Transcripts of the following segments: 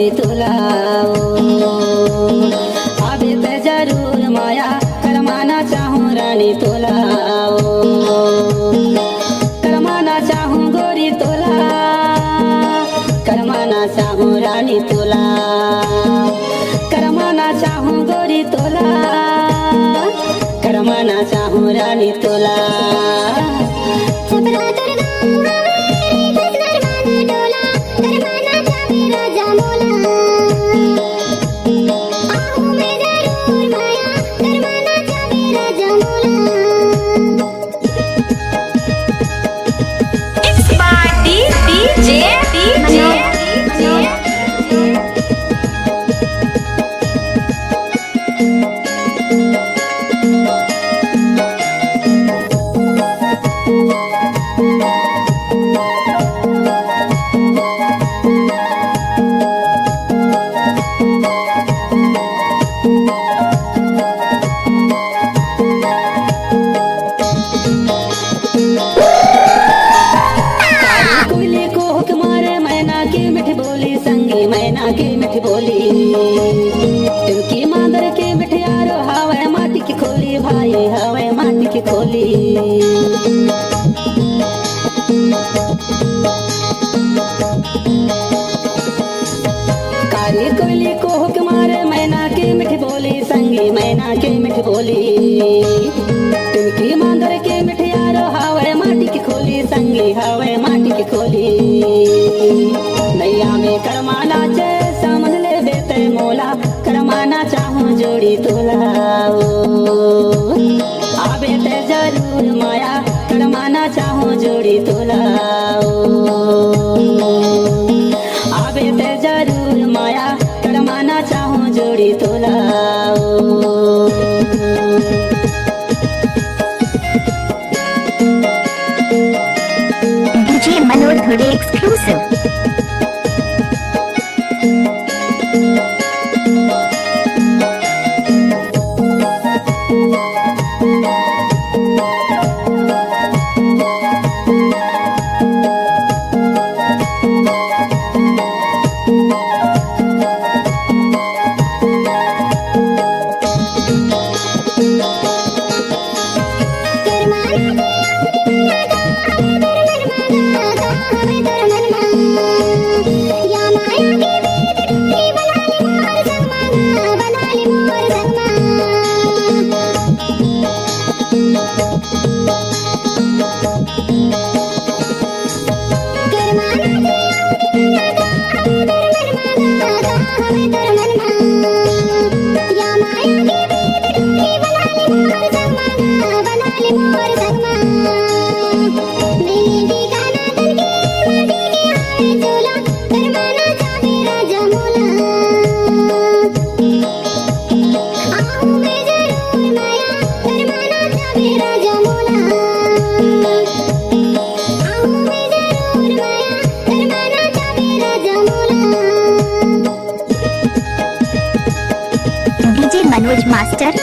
जोड़ी तोलाओ। आवे ते जरूर माया करमाना चाहूँ रानी तोलाओ। करमाना चाहूँ गोरी तोला, करमाना चाहूँ रानी तोला। करमाना चाहूँ गोरी तोला, करमाना चाहूँ रानी तोला। मैना की मिठ बोली तुमकी मांदर के मिठियारो हवे माटी की खोली भाई हवे माटी की खोली। काली कोयली को हुक मारे मैना की मिठ बोली संगी मैना की मिठ बोली तुमकी मांदर के मिठियारो हवे माटी की खोली संगी हवे माटी की खोली। नैया में करमाना चे समझ ले बेते मोला करमाना चाहूँ जोड़ी तोलाओ। आवे ते जरूर माया करमाना चाहूँ जोड़ी तोलाओ। आवे ते जरूर माया करमाना चाहूँ जोड़ी तोलाओ। DJ Manoj Dhuri exclusive। DJ Manoj Master।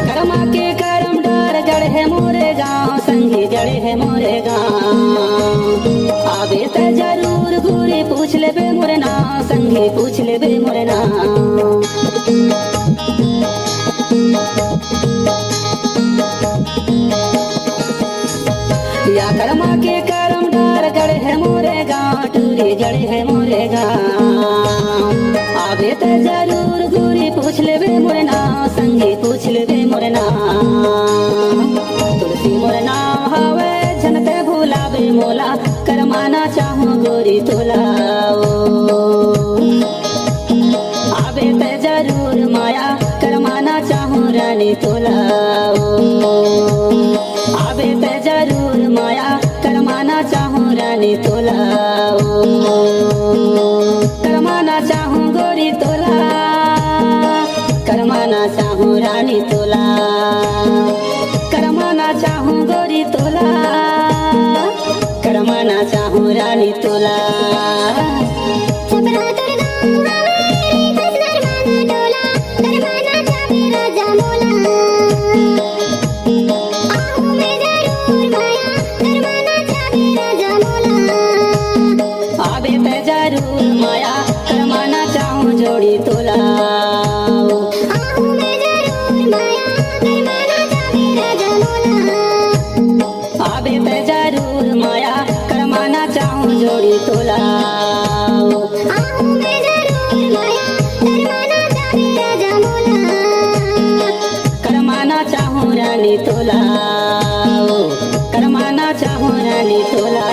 Karma के करम डर जड़ है मोरे गाँव संगी जड़े है मोरे गाँव। आवे ते जरूर गुरी पूछ ले बे मोरे नाम संगी पूछ ले बे मोरे नाम। या करमा के करम डर जड़ है मोरे गाँव टूरी जड़े है मोरे गाँव। आवे ते जरूर गुरी पूछ ले बे मोरे नाम संगी पूछ ले बे मोरे नाम। तुलसी मोरे नाम हवे जनते भूलावे मोला करमाना चाहूँ गोरी तोलाओ। आवे ते जरूर माया करमाना चाहूँ रानी तोलाओ। आवे ते जरूर माया करमाना चाहूँ रानी तोलाओ। करमाना चाहूँ गोरी तोला। रानी तोला करमाना चाहूँ गोरी तोला करमाना चाहूँ रानी तोला छपरा दुर्गा हवेली दस दरमाना डोला करमाना चाहे राजा मोला आहू में जरूर माया करमाना चाहे राजा मोला आबे ते जरूर माया करमाना चाहूँ जोड़ी तोला आहू में जरूर माया करमाना चाहे राजा मोला आबे ते जरूर माया करमाना चाहूँ जोड़ी तोला आहू में जरूर माया करमाना चाहे राजा मोला करमाना चाहूँ रानी तोला करमाना चाहूँ रानी तोला।